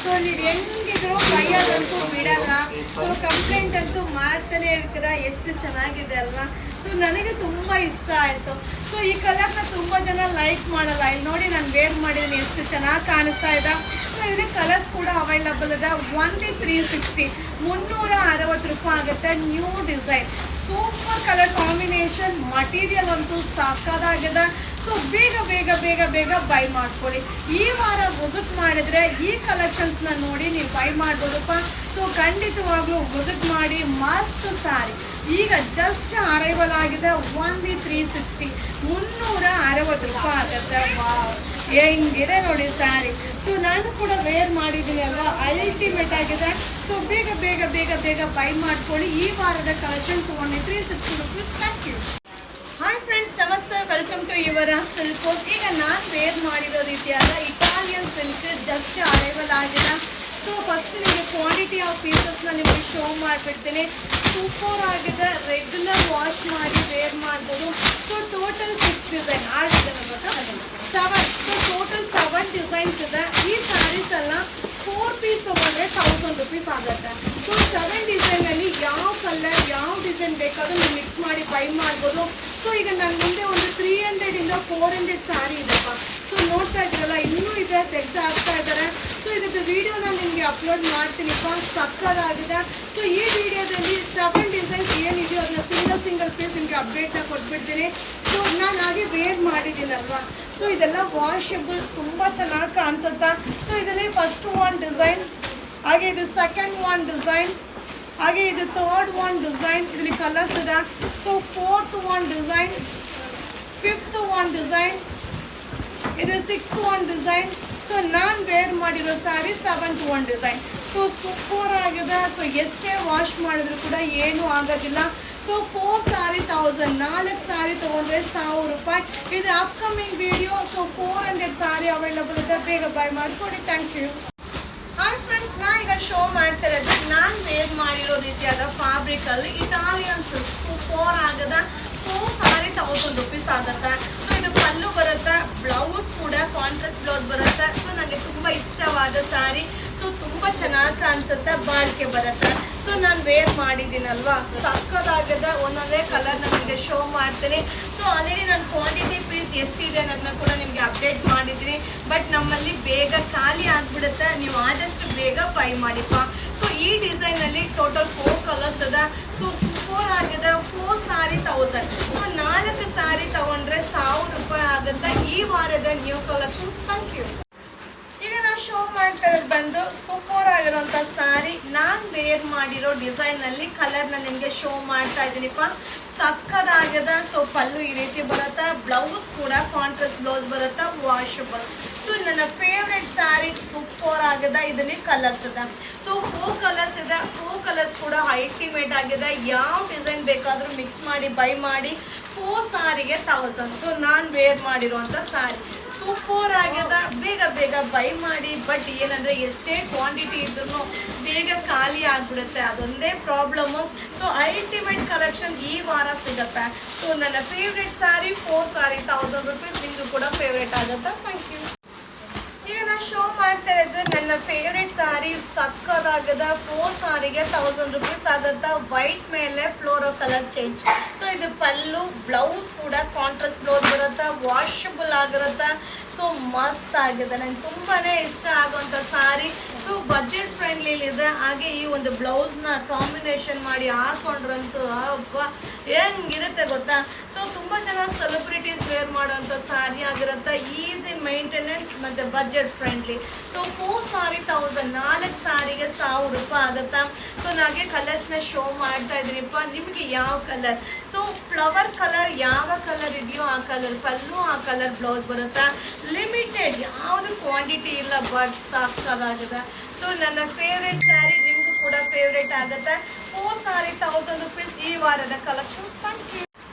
So ನೀವು ಹೆಂಗಿದ್ರು ಕೈಯಾಗಂತೂ ಬಿಡಲ್ಲ. ಸೊ ಕಂಪ್ಲೇಂಟ್ ಅಂತೂ ಮಾಡ್ತಾನೆ ಇರ್ತೀರ. ಎಷ್ಟು ಚೆನ್ನಾಗಿದೆ ಅಲ್ವಾ? ಸೊ ನನಗೆ ತುಂಬ ಇಷ್ಟ ಆಯಿತು. ಸೊ ಈ ಕಲರ್ನ ತುಂಬ ಜನ ಲೈಕ್ ಮಾಡಲ್ಲ. ಇಲ್ಲಿ ನೋಡಿ ನಾನು ವೇರ್ ಮಾಡಿದ್ದೀನಿ, ಎಷ್ಟು ಚೆನ್ನಾಗಿ ಕಾಣಿಸ್ತಾ ಇದೆ. ಸೊ ಇದರಲ್ಲಿ ಕಲರ್ಸ್ ಕೂಡ ಅವೈಲಬಲ್ ಇದೆ. ಓನ್ಲಿ 360, 360 ರೂಪಾಯಿ ಆಗುತ್ತೆ. New design, super colour combination, material ಅಂತೂ ಸಾಕಾಗಿದೆ. ಸೊ ಬೇಗ ಬೇಗ ಬೇಗ ಬೇಗ ಬೈ ಮಾಡ್ಕೊಳ್ಳಿ. ಈ ವಾರ ವಿಸಿಟ್ ಮಾಡಿದ್ರೆ ಈ ಕಲೆಕ್ಷನ್ಸ್ನ ನೋಡಿ ನೀವು ಬೈ ಮಾಡ್ಬೋದಪ್ಪ. ಸೊ ಖಂಡಿತವಾಗ್ಲೂ ವಿಸಿಟ್ ಮಾಡಿ. ಮಸ್ತ್ ಸ್ಯಾರಿ ಈಗ ಜಸ್ಟ್ ಅರೈವಲ್ ಆಗಿದೆ. ಓನ್ಲಿ 360, 360 ರೂಪಾಯಿ ಆಗುತ್ತೆ. ಹೆಂಗಿದೆ ನೋಡಿ ಸ್ಯಾರಿ. ಸೊ ನಾನು ಕೂಡ ವೇರ್ ಮಾಡಿದ್ದೀನಿ ಅಲ್ವಾ, ಅಲ್ಟಿಮೇಟ್ ಆಗಿದೆ. ಸೊ ಬೇಗ ಬೇಗ ಬೇಗ ಬೇಗ ಬೈ ಮಾಡ್ಕೊಳ್ಳಿ. ಈ ವಾರದ collections only 360 rupees. Thank you. Hi friends, ನಮಸ್ತೆ, ವೆಲ್ಕಮ್ ಟು ಯುವರ ಸಿಲ್ಕ್. ಈಗ ನಾನು ವೇರ್ ಮಾಡಿರೋ ರೀತಿಯಾದ ಇಟಾಲಿಯನ್ ಸಿಲ್ಕ್ ಜಸ್ಟ್ ಅರೈವಲ್ ಆಗಿದೆ. ಸೊ ಫಸ್ಟ್ ನಿಮಗೆ ಕ್ವಾಂಟಿಟಿ ಆಫ್ ಪೀಸಸ್ನ ನಿಮಗೆ ಶೋ ಮಾಡಿಬಿಡ್ತೀನಿ. ಸೂಪರ್ ಆಗಿದೆ. ರೆಗ್ಯುಲರ್ ವಾಶ್ ಮಾಡಿ ವೇರ್ ಮಾಡ್ಬೋದು. So total 6 design, 6 design 7. So total 7 designs ಇದೆ. ಈ ಸ್ಯಾರೀಸ್ ಎಲ್ಲ 4 ಪೀಸ್ ತೊಗೊಂಡ್ರೆ 1000 ರುಪೀಸ್ ಆಗುತ್ತೆ. ಸೊ 7 ಡಿಸೈನಲ್ಲಿ ಯಾವ ಕಲರ್ ಯಾವ ಡಿಸೈನ್ ಬೇಕಾದ್ರೂ ನೀವು ಮಿಕ್ಸ್ ಮಾಡಿ ಬೈ ಮಾಡ್ಬೋದು. ಸೊ ಈಗ ನನ್ನ ಮುಂದೆ ಒಂದು 300 ಇಂದ 400 ಸ್ಯಾರಿ ಇದೆಪ್ಪ. ಸೊ ನೋಡ್ತಾ ಇದ್ದೀರಲ್ಲ, ಇನ್ನೂ ಇದೆ, ತೆಗೆದು ಹಾಕ್ತಾ ಇದ್ದಾರೆ. ಸೊ ಇದಕ್ಕೆ ವಿಡಿಯೋನ ನಿಮಗೆ ಅಪ್ಲೋಡ್ ಮಾಡ್ತೀನಿಪ್ಪ. ಸಕ್ಕತ್ತಾಗಿದೆ. ಸೊ ಈ ವಿಡಿಯೋದಲ್ಲಿ 7 ಡಿಸೈನ್ಸ್ ಏನಿದೆಯೋ ಅದನ್ನ ಸಿಂಗಲ್ ಪೀಸ್ ನಿಮಗೆ ಅಪ್ಡೇಟ್ನ ಕೊಟ್ಬಿಡ್ತೀನಿ. ಸೊ ನಾನು ಹಾಗೆ ವೇರ್ ಮಾಡಿದ್ದೀನಲ್ವಾ. ಸೊ ಇದೆಲ್ಲ ವಾಷಬಲ್, ತುಂಬ ಚೆನ್ನಾಗಿ ಕಾಣಿಸುತ್ತಾ. ಸೊ ಇದರಲ್ಲಿ ಫಸ್ಟ್ ಒನ್ ಡಿಸೈನ್, ಹಾಗೆ ಇದು ಸೆಕೆಂಡ್ ಒನ್ ಡಿಸೈನ್, ಹಾಗೆ ಇದು ಥರ್ಡ್ ಒನ್ ಡಿಸೈನ್. ಇದರಲ್ಲಿ ಕಲರ್ಸ್ ಇದೆ. So fourth one design, fifth one design, ಇದು 6th ಒನ್ ಡಿಸೈನ್. ಸೊ ನಾನು ವೇರ್ ಮಾಡಿರೋ sari 7th one design. So super ಆಗಿದೆ. ಸೊ ಎಷ್ಟೇ ವಾಶ್ ಮಾಡಿದ್ರು ಕೂಡ ಏನೂ ಆಗೋದಿಲ್ಲ. ಸೊ 4 ಸ್ಯಾರಿ 1000, 4 ಸ್ಯಾರಿ ತೊಗೊಂಡ್ರೆ 1000 ರೂಪಾಯಿ. ಇದು upcoming video. So 400 sari available ಇದೆ, ಬೇಗ ಬೈ ಮಾಡ್ಕೊಳ್ಳಿ. Thank you. ಹಾಯ್ ಫ್ರೆಂಡ್ಸ್, ನಾನು ಈಗ ಶೋ ಮಾಡ್ತಾ ಇರೋದು ನಾನು ವೇರ್ ಮಾಡಿರೋ ರೀತಿಯಾದ ಫ್ಯಾಬ್ರಿಕಲ್ಲಿ ಇಟಾಲಿಯನ್ ಸಿಲ್ಕ್. ಸೂಪರ್ ಆಗದ. 4 ಸ್ಯಾರಿ 1000 ರುಪೀಸ್ ಆಗುತ್ತೆ. ಸೊ ಇದು ಪಲ್ಲು ಬರುತ್ತೆ, ಬ್ಲೌಸ್ ಕೂಡ ಕಾಂಟ್ರಾಸ್ಟ್ ಬ್ಲೌಸ್ ಬರುತ್ತೆ. ಸೊ ನನಗೆ ತುಂಬ ಇಷ್ಟವಾದ ಸ್ಯಾರಿ. ಸೊ ತುಂಬ ಚೆನ್ನಾಗಿ ಕಾಣಿಸುತ್ತೆ, ಬಾಳಿಕೆ ಬರುತ್ತೆ. ಸೊ ನಾನು ವೇರ್ ಮಾಡಿದ್ದೀನಲ್ವಾ, ಸಕ್ಕತ್ತಾಗಿದೆ. ಒಂದೊಂದೇ ಕಲರ್ ನನಗೆ ಶೋ ಮಾಡ್ತೀನಿ. ಸೊ ಆಲ್ರೆಡಿ ನಾನು ಕ್ವಾಂಟಿಟಿ ಪೀಸ್ ಎಷ್ಟಿದೆ ಅನ್ನೋದನ್ನ ಕೂಡ ನಿಮಗೆ ಅಪ್ಡೇಟ್ ಮಾಡಿದ್ದೀನಿ. ಬಟ್ ನಮ್ಮಲ್ಲಿ ಬೇಗ ಖಾಲಿ ಆಗಿಬಿಡುತ್ತೆ. ನೀವು ಆದಷ್ಟು ಬೇಗ ಬೈ ಮಾಡಿಪ್ಪ. ಸೊ ಈ ಡಿಸೈನಲ್ಲಿ ಟೋಟಲ್ 4 ಕಲರ್ಸ್ ಇದೆ. ಸೊ ಸೂಪರ್ ಆಗಿದೆ. 4 ಸ್ಯಾರಿ 1000. ಸೊ 4 ಸ್ಯಾರಿ ತಗೊಂಡ್ರೆ 1000 ರೂಪಾಯಿ ಆಗುತ್ತೆ. ಈ ವಾರದ ನ್ಯೂ ಕಲೆಕ್ಷನ್ಸ್. Thank you. ಈಗ ನಾನು ಶೋ ಮಾಡ್ತಾ ಇರೋದು ಬಂದು ಸೂಪರ್ ಆಗಿರೋಂಥ ಸ್ಯಾರಿ. ನಾನು ವೇರ್ ಮಾಡಿರೋ ಡಿಸೈನಲ್ಲಿ ಕಲರ್ನ ನಿಮಗೆ ಶೋ ಮಾಡ್ತಾ ಇದ್ದೀನಿಪ್ಪ. ಸಕ್ಕತ್ತಾಗಿದೆ. ಸೊ ಪಲ್ಲು ಈ ರೀತಿ ಬರುತ್ತೆ, ಬ್ಲೌಸ್ ಕೂಡ ಕಾಂಟ್ರಾಸ್ಟ್ ಬ್ಲೌಸ್ ಬರುತ್ತೆ, ವಾಷಬಲ್. ಸೊ ನನ್ನ ಫೇವ್ರೆಟ್ ಸ್ಯಾರಿ. ಸೂಪರ್ ಆಗಿದೆ. ಇದರಲ್ಲಿ ಕಲರ್ಸ್ ಇದೆ. ಸೊ 4 ಕಲರ್ಸ್ ಇದೆ. 4 ಕಲರ್ಸ್ ಕೂಡ ಅಲ್ಟಿಮೇಟ್ ಆಗಿದೆ. ಯಾವ ಡಿಸೈನ್ ಬೇಕಾದರೂ ಮಿಕ್ಸ್ ಮಾಡಿ ಬೈ ಮಾಡಿ. 4 ಸ್ಯಾರಿಗೆ 1000. ಸೊ ನಾನು ವೇರ್ ಮಾಡಿರೋಂಥ ಸ್ಯಾರಿ ಸೂಪರ್ ಆಗಿದೆ. ಬೇಗ ಬೇಗ ಬೈ ಮಾಡಿ. ಬಟ್ ಏನಂದರೆ ಎಷ್ಟೇ ಕ್ವಾಂಟಿಟಿ ಇದ್ರೂ ಬೇಗ ಖಾಲಿ ಆಗಿಬಿಡುತ್ತೆ, ಅದೊಂದೇ ಪ್ರಾಬ್ಲಮ್ಮು. ಸೊ ಅಲ್ಟಿಮೇಟ್ ಕಲೆಕ್ಷನ್ ಈ ವಾರ ಸಿಗುತ್ತೆ. ಸೊ ನನ್ನ ಫೇವ್ರೆಟ್ ಸ್ಯಾರಿ 4 ಸ್ಯಾರಿ 1000 ರುಪೀಸ್. ನಿಮಗೂ ಕೂಡ ಫೇವ್ರೇಟ್ ಆಗುತ್ತೆ. Thank you. ಈಗ ನಾನು ಶೋ ಮಾಡ್ತಾ ಇರೋದು ನನ್ನ ಫೇವ್ರೇಟ್ ಸ್ಯಾರಿ. ಸಕ್ಕತ್ತಾಗಿದೆ. 4 ಸ್ಯಾರಿಗೆ 1000 ರುಪೀಸ್ ಆಗುತ್ತೆ. ವೈಟ್ ಮೇಲೆ ಫ್ಲೋರೋ ಕಲರ್ ಚೇಂಜ್. ಸೊ ಇದು ಪಲ್ಲು, ಬ್ಲೌಸ್ ಕೂಡ ಕಾಂಟ್ರಾಸ್ಟ್ ಬ್ಲೌಸ್ ಬರುತ್ತೆ, ವಾಷಬಲ್ ಆಗಿರುತ್ತೆ. ಸೊ ಮಸ್ತ್ ಆಗಿದೆ. ನಂಗೆ ತುಂಬಾ ಇಷ್ಟ ಆಗುವಂಥ ಸ್ಯಾರಿ. So budget ಫ್ರೆಂಡ್ಲಿಲಿದೆ. ಹಾಗೆ ಈ ಒಂದು ಬ್ಲೌಸ್ನ ಕಾಂಬಿನೇಷನ್ ಮಾಡಿ ಹಾಕೊಂಡ್ರಂತೂ ಹಬ್ಬ ಹೆಂಗಿರುತ್ತೆ ಗೊತ್ತಾ. ಸೊ ತುಂಬ ಜನ ಸೆಲೆಬ್ರಿಟೀಸ್ ವೇರ್ ಮಾಡೋವಂಥ ಸ್ಯಾರಿ ಆಗಿರುತ್ತೆ. ಈಸಿ ಮೇಂಟೆನೆನ್ಸ್ ಮತ್ತು ಬಜೆಟ್ ಫ್ರೆಂಡ್ಲಿ. ಸೊ 4 ಸ್ಯಾರಿ 1000, 4 ಸ್ಯಾರಿಗೆ 1000 ರೂಪಾಯಿ ಆಗುತ್ತೆ. ಸೊ ನನಗೆ ಕಲರ್ಸ್ನ ಶೋ ಮಾಡ್ತಾ ಇದ್ದೀನಿಪ್ಪ. ನಿಮಗೆ ಯಾವ ಕಲರ್, ಸೊ ಫ್ಲವರ್ ಕಲರ್ ಯಾವ ಕಲರ್ ಇದೆಯೋ ಆ ಕಲರ್ ಪಲ್ಲು, ಆ ಕಲರ್ ಬ್ಲೌಸ್ ಬರುತ್ತೆ. ಲಿಮಿಟೆಡ್, ಯಾವುದು ಕ್ವಾಂಟಿಟಿ ಇಲ್ಲ, ಬಟ್ ಸಾಕಾಗಿದೆ. ಸೊ ನನ್ನ ಫೇವ್ರೇಟ್ ಸ್ಯಾರಿ ನಿಮಗೂ ಕೂಡ ಫೇವ್ರೇಟ್ ಆಗುತ್ತೆ. 4 ಸ್ಯಾರಿ 1000 ರುಪೀಸ್ ಈ ವಾರದ collection. Thank you.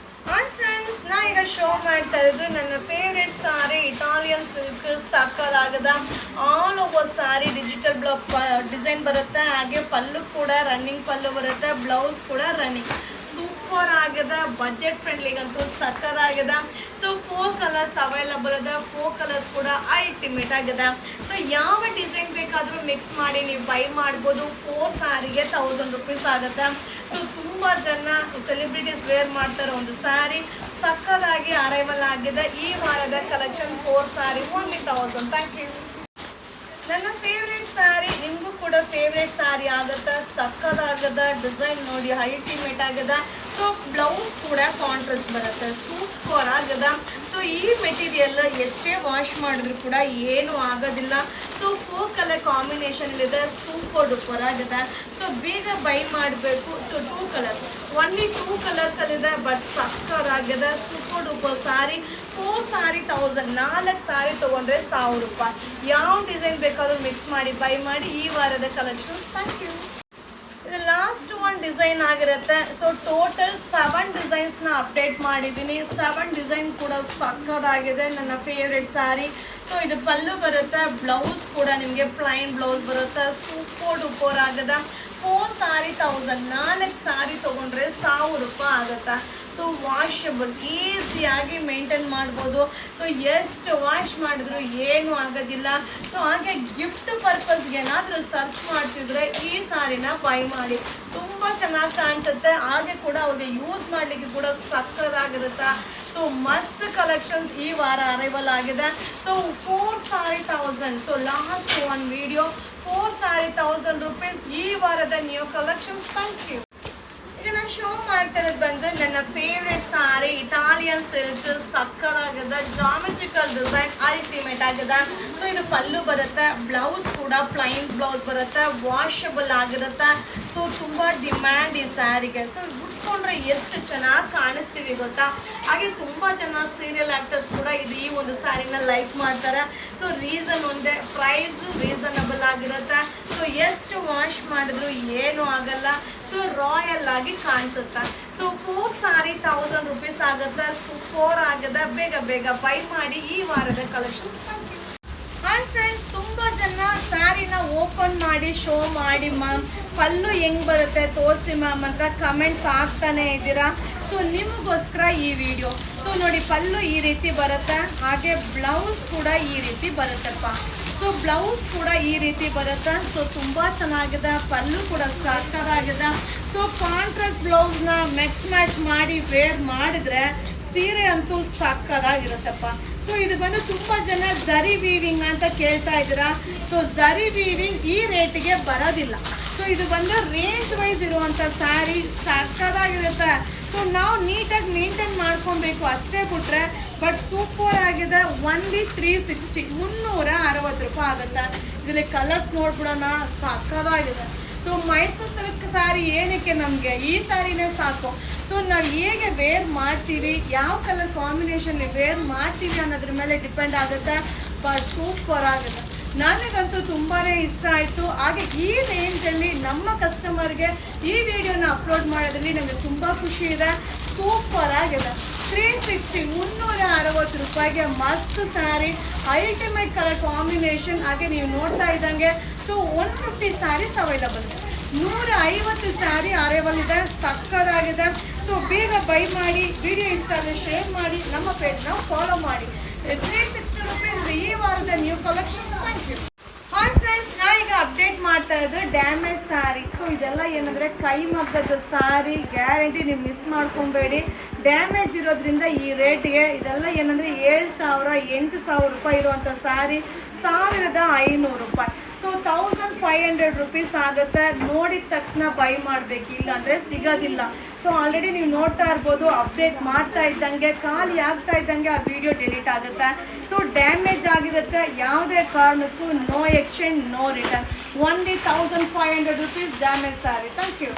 Hi friends, ನಾ ಈಗ ಶೋ ಮಾಡ್ತಾ ಇರೋದು ನನ್ನ ಫೇವ್ರೆಟ್ ಸಾರಿ ಇಟಾಲಿಯನ್ ಸಿಲ್ಕ್ ಸಕ್ಕತ್ತಾಗದ all over sari digital block design ಬರುತ್ತೆ. ಹಾಗೆ ಪಲ್ಲು ಕೂಡ ರನ್ನಿಂಗ್ ಪಲ್ಲು ಬರುತ್ತೆ, ಬ್ಲೌಸ್ ಕೂಡ ರನ್ನಿಂಗ್. ಸೂಪರ್ ಆಗದ, ಬಜೆಟ್ ಫ್ರೆಂಡ್ಲಿಗಂತೂ ಸಕ್ಕತ್ತಾಗದ. ಸೊ 4 ಕಲರ್ಸ್ ಅವೈಲಬಲ್ ಅದ, 4 ಕಲರ್ಸ್ ಕೂಡ ಅಲ್ಟಿಮೇಟ್ ಆಗದ. ಸೊ ಯಾವ ಡಿಸೈನ್ ಬೇಕಾದರೂ ಮಿಕ್ಸ್ ಮಾಡಿ ನೀವು ಬೈ ಮಾಡ್ಬೋದು. 4 ಸಾರಿಗೆ 1000 ರೂಪೀಸ್ ಆಗುತ್ತೆ. ಸೊ ತುಂಬ ಜನ ಸೆಲೆಬ್ರಿಟೀಸ್ ವೇರ್ ಮಾಡ್ತಾರೆ ಒಂದು ಸ್ಯಾರಿ. ಸಕ್ಕತ್ತಾಗಿ ಅರೈವಲ್ ಆಗಿದೆ ಈ ವಾರದ collection. 4 sari only 1000. Thank you. ನನ್ನ ಫೇವ್ರೇಟ್ ಸ್ಯಾರಿ ನಿಮಗೂ ಕೂಡ ಫೇವ್ರೇಟ್ ಸ್ಯಾರಿ ಆಗುತ್ತೆ. ಸಕ್ಕತ್ತಾಗದ, ಡಿಸೈನ್ ನೋಡಿ ಅಲ್ಟಿಮೇಟ್ ಆಗದ. ಸೊ ಬ್ಲೌಸ್ ಕೂಡ ಕಾಂಟ್ರಾಸ್ಟ್ ಬರುತ್ತೆ, ಸೂಪರ್ ಆಗದ. ಸೊ ಈ ಮೆಟೀರಿಯಲ್ ಎಷ್ಟೇ ವಾಶ್ ಮಾಡಿದ್ರು ಕೂಡ ಏನೂ ಆಗೋದಿಲ್ಲ. ಸೊ 4 ಕಲರ್ ಕಾಂಬಿನೇಷನ್ ಇದೆ, ಸೂಪರ್ ಡೂಪರ್ ಆಗಿದೆ. ಸೊ ಬೇಗ ಬೈ ಮಾಡಬೇಕು. ಸೊ 2 ಕಲರ್ಸ್, ಓನ್ಲಿ 2 ಕಲರ್ಸ್ ಅಲ್ಲಿದೆ, ಬಟ್ ಸಕ್ಕರ್ ಆಗಿದೆ. ಸೂಪರ್ ಡೂಪರ್ ಸಾರಿ. 4 ಸಾರಿ 1000, 4 ಸಾರಿ ತೊಗೊಂಡ್ರೆ 1000 ರೂಪಾಯಿ. ಯಾವ ಡಿಸೈನ್ ಬೇಕಾದ್ರೂ ಮಿಕ್ಸ್ ಮಾಡಿ ಬೈ ಮಾಡಿ ಈ ವಾರದ ಕಲೆಕ್ಷನ್ಸ್. Thank you. ಇದು ಲಾಸ್ಟ್ ಒನ್ ಡಿಸೈನ್ ಆಗಿರುತ್ತೆ. ಸೊ ಟೋಟಲ್ 7 ಡಿಸೈನ್ಸ್ನ ಅಪ್ಡೇಟ್ ಮಾಡಿದ್ದೀನಿ. 7 ಡಿಸೈನ್ ಕೂಡ ಸಕ್ಕತ್ತಾಗಿದೆ, ನನ್ನ ಫೇವ್ರೆಟ್ ಸ್ಯಾರಿ. ಸೊ ಇದು ಪಲ್ಲು ಬರುತ್ತೆ, ಬ್ಲೌಸ್ ಕೂಡ ನಿಮಗೆ ಪ್ಲೈನ್ ಬ್ಲೌಸ್ ಬರುತ್ತೆ, ಸೂಪರ್ ಡೂಪರ್ ಆಗದ. 4 ಸಾರಿ 1000, 4 ಸಾರಿ ತೊಗೊಂಡ್ರೆ 1000 ರೂಪಾಯಿ ಆಗುತ್ತೆ. ಸೊ ವಾಷಬಲ್, ಈಸಿಯಾಗಿ ಮೇಂಟೈನ್ ಮಾಡ್ಬೋದು. ಸೊ ಎಷ್ಟು ವಾಶ್ ಮಾಡಿದ್ರು ಏನೂ ಆಗೋದಿಲ್ಲ. ಸೊ ಹಾಗೆ ಗಿಫ್ಟ್ ಪರ್ಪಸ್ಗೆ ಏನಾದರೂ ಸರ್ಚ್ ಮಾಡ್ತಿದ್ರೆ ಈ ಸಾರಿನ ಬೈ ಮಾಡಿ, ತುಂಬ ಚೆನ್ನಾಗಿ ಕಾಣಿಸುತ್ತೆ. ಹಾಗೆ ಕೂಡ ಅವ್ರಿಗೆ ಯೂಸ್ ಮಾಡಲಿಕ್ಕೆ ಕೂಡ ಸಕ್ಕತ್ತಾಗಿರುತ್ತೆ. ಸೊ ಮಸ್ತ್ ಕಲೆಕ್ಷನ್ಸ್ ಈ ವಾರ ಅರೈವಲ್ ಆಗಿದೆ. ಸೊ 4 ಸಾರಿ 1000. ಸೊ ಲಾಸ್ಟ್ ಒನ್ ವಿಡಿಯೋ 4 ಸಾರಿ 1000 ರೂಪೀಸ್ ಈ ವಾರದ ನ್ಯೂ ಕಲೆಕ್ಷನ್ಸ್. Thank you. ಈಗ ನಾನು ಶೋ ಮಾಡ್ತಾ ಇರೋದು ಬಂದು ನನ್ನ ಫೇವ್ರೆಟ್ ಸಾರಿ ಇಟಾಲಿಯನ್ ಸಿಲ್ಕ್ ಸಕ್ಕತ್ತಾಗದ, ಜಾಮೆಟ್ರಿಕಲ್ ಡಿಸೈನ್ ಅಲ್ಟಿಮೇಟ್ ಆಗದ. ಸೊ ಇದು ಪಲ್ಲು ಬರುತ್ತೆ, ಬ್ಲೌಸ್ ಕೂಡ ಪ್ಲೈನ್ ಬ್ಲೌಸ್ ಬರುತ್ತೆ, ವಾಷಬಲ್ ಆಗಿರುತ್ತೆ. ಸೊ ತುಂಬ ಡಿಮ್ಯಾಂಡ್ ಈ ಸ್ಯಾರಿಗೆ. ಸೊ ಉಟ್ಕೊಂಡ್ರೆ ಎಷ್ಟು ಚೆನ್ನಾಗಿ ಕಾಣಿಸ್ತೀವಿ ಗೊತ್ತಾ. ಹಾಗೆ ತುಂಬ ಜನ ಸೀರಿಯಲ್ ಆ್ಯಕ್ಟರ್ಸ್ ಕೂಡ ಈ ಒಂದು ಸ್ಯಾರಿನ ಲೈಕ್ ಮಾಡ್ತಾರೆ. ಸೊ ರೀಸನ್ ಒಂದೇ, ಪ್ರೈಸ್ ರೀಸನಬಲ್ ಆಗಿರುತ್ತೆ. ಸೊ ಎಷ್ಟು ವಾಶ್ ಮಾಡಿದ್ರು ಏನೂ ಆಗಲ್ಲ. ಸೊ ರಾಯಲ್ ಆಗಿ ಕಾಣಿಸುತ್ತೆ. ಸೊ 4 ಸಾರಿ 1000 ರೂಪೀಸ್ ಆಗುತ್ತೆ. ಸೂಪರ್ ಆಗದ, ಬೇಗ ಬೇಗ ಬೈ ಮಾಡಿ ಈ ವಾರದ ಕಲೆಕ್ಷನ್ಸ್. ಹಾಯ್ ಫ್ರೆಂಡ್ಸ್, ತುಂಬ ಜನ ಸ್ಯಾರಿನ ಓಪನ್ ಮಾಡಿ ಶೋ ಮಾಡಿ ಮ್ಯಾಮ್, ಪಲ್ಲು ಹೆಂಗೆ ಬರುತ್ತೆ ತೋರಿಸಿ ಮ್ಯಾಮ್ ಅಂತ ಕಮೆಂಟ್ಸ್ ಆಗ್ತಾನೆ ಇದ್ದೀರಾ. ಸೊ ನಿಮಗೋಸ್ಕರ ಈ ವಿಡಿಯೋ. ಸೊ ನೋಡಿ, ಪಲ್ಲು ಈ ರೀತಿ ಬರುತ್ತೆ, ಹಾಗೆ ಬ್ಲೌಸ್ ಕೂಡ ಈ ರೀತಿ ಬರುತ್ತಪ್ಪ. ಸೊ ಬ್ಲೌಸ್ ಕೂಡ ಈ ರೀತಿ ಬರುತ್ತೆ. ಸೊ ತುಂಬ ಚೆನ್ನಾಗಿದೆ, ಪಲ್ಲು ಕೂಡ ಸಕ್ಕತ್ತಾಗಿದೆ. ಸೊ ಕಾಂಟ್ರಾಸ್ಟ್ ಬ್ಲೌಸ್ನ ಮಿಕ್ಸ್ ಮ್ಯಾಚ್ ಮಾಡಿ ವೇರ್ ಮಾಡಿದ್ರೆ ಸೀರೆ ಅಂತೂ ಸಕ್ಕತ್ತಾಗಿರುತ್ತಪ್ಪ. ಸೊ ಇದು ಬಂದು ತುಂಬ ಜನ ಝರಿ ವೀವಿಂಗ್ ಅಂತ ಕೇಳ್ತಾ ಇದ್ದೀರಾ. ಸೊ ಝರಿ ವೀವಿಂಗ್ ಈ ರೇಟಿಗೆ ಬರೋದಿಲ್ಲ. ಸೊ ಇದು ಬಂದು ರೇಂಜ್ ವೈಸ್ ಇರುವಂಥ ಸ್ಯಾರಿ, ಸಕ್ಕತ್ತಾಗಿರುತ್ತೆ. ಸೊ ನಾವು ನೀಟಾಗಿ ಮೇಂಟೈನ್ ಮಾಡ್ಕೊಬೇಕು ಅಷ್ಟೇ ಬಿಟ್ರೆ. ಬಟ್ ಸೂಪರ್ ಆಗಿದೆ. ಓನ್ಲಿ 360, 360 ರೂಪಾಯಿ ಆಗುತ್ತೆ. ಇದರಲ್ಲಿ ಕಲರ್ಸ್ ನೋಡ್ಬಿಡೋಣ, ಸಕ್ಕತ್ತಾಗಿದೆ. ಸೊ ಮೈಸೂರು ಸಿಲ್ಕ್ ಸ್ಯಾರಿ ಏನಕ್ಕೆ ನಮಗೆ ಈ ಸ್ಯಾರಿನೇ ಸಾಕು. ಸೊ ನಾವು ಹೇಗೆ ವೇರ್ ಮಾಡ್ತೀವಿ, ಯಾವ ಕಲರ್ ಕಾಂಬಿನೇಷನ್ಲಿ ವೇರ್ ಮಾಡ್ತೀವಿ ಅನ್ನೋದ್ರ ಮೇಲೆ ಡಿಪೆಂಡ್ ಆಗುತ್ತೆ. ಬಟ್ ಸೂಪರ್ ಆಗಿದೆ, ನನಗಂತೂ ತುಂಬಾ ಇಷ್ಟ ಆಯಿತು. ಹಾಗೆ ಈ ರೇಂಜಲ್ಲಿ ನಮ್ಮ ಕಸ್ಟಮರ್ಗೆ ಈ ವಿಡಿಯೋನ ಅಪ್ಲೋಡ್ ಮಾಡೋದ್ರಲ್ಲಿ ನನಗೆ ತುಂಬ ಖುಷಿ ಇದೆ. ಸೂಪರ್ ಆಗಿದೆ. 360, 360 ರೂಪಾಯಿಗೆ ಮಸ್ತ್ ಸ್ಯಾರಿ, ಅಲ್ಟಿಮೇಟ್ ಕಲರ್ ಕಾಂಬಿನೇಷನ್. ಹಾಗೆ ನೀವು ನೋಡ್ತಾ ಇದ್ದಂಗೆ ಸೊ 150 ಸ್ಯಾರೀಸ್ ಅವೈಲಬಲ್ ಇದೆ, 150 ಸ್ಯಾರಿ ಅರೈವಲ್ ಇದೆ, ಸಕ್ಕತ್ತಾಗಿದೆ. ಸೊ ಬೇಗ ಬೈ ಮಾಡಿ, ವಿಡಿಯೋ ಇಷ್ಟ ಆದರೆ ಶೇರ್ ಮಾಡಿ, ನಮ್ಮ ಪೇಜ್ನ ಫಾಲೋ ಮಾಡಿ. 360 ರೂಪೀಸ್ ಈ ವಾರದ new collections. Thank you. Hi friends, ನಾ ಈಗ ಅಪ್ಡೇಟ್ ಮಾಡ್ತಾ ಇದ್ದು ಡ್ಯಾಮೇಜ್ ಸ್ಯಾರಿ. ಸೊ ಇದೆಲ್ಲ ಏನಂದರೆ ಕೈ ಮಗ್ಗದ ಸ್ಯಾರಿ, ಗ್ಯಾರಂಟಿ ನೀವು ಮಿಸ್ ಮಾಡ್ಕೊಬೇಡಿ. ಡ್ಯಾಮೇಜ್ ಇರೋದ್ರಿಂದ ಈ ರೇಟ್ಗೆ ಇದೆಲ್ಲ ಏನಂದರೆ 7000, 8000 ರೂಪಾಯಿ ಇರುವಂಥ ಸ್ಯಾರಿ 1500 ರೂಪಾಯಿ. ಸೊ 1500 ರೂಪೀಸ್ ಆಗುತ್ತೆ. ನೋಡಿದ ತಕ್ಷಣ ಬೈ ಮಾಡಬೇಕು, ಇಲ್ಲಾಂದರೆ ಸಿಗೋದಿಲ್ಲ. ಸೊ ಆಲ್ರೆಡಿ ನೀವು ನೋಡ್ತಾ ಇರ್ಬೋದು, ಅಪ್ಡೇಟ್ ಮಾಡ್ತಾ ಇದ್ದಂಗೆ, ಖಾಲಿ ಆಗ್ತಾ ಇದ್ದಂಗೆ ಆ ವಿಡಿಯೋ ಡಿಲೀಟ್ ಆಗುತ್ತೆ. ಸೊ ಡ್ಯಾಮೇಜ್ ಆಗಿರುತ್ತೆ. ಯಾವುದೇ ಕಾರಣಕ್ಕೂ no exchange, no return. Only 1500 rupees damage sari. Thank you.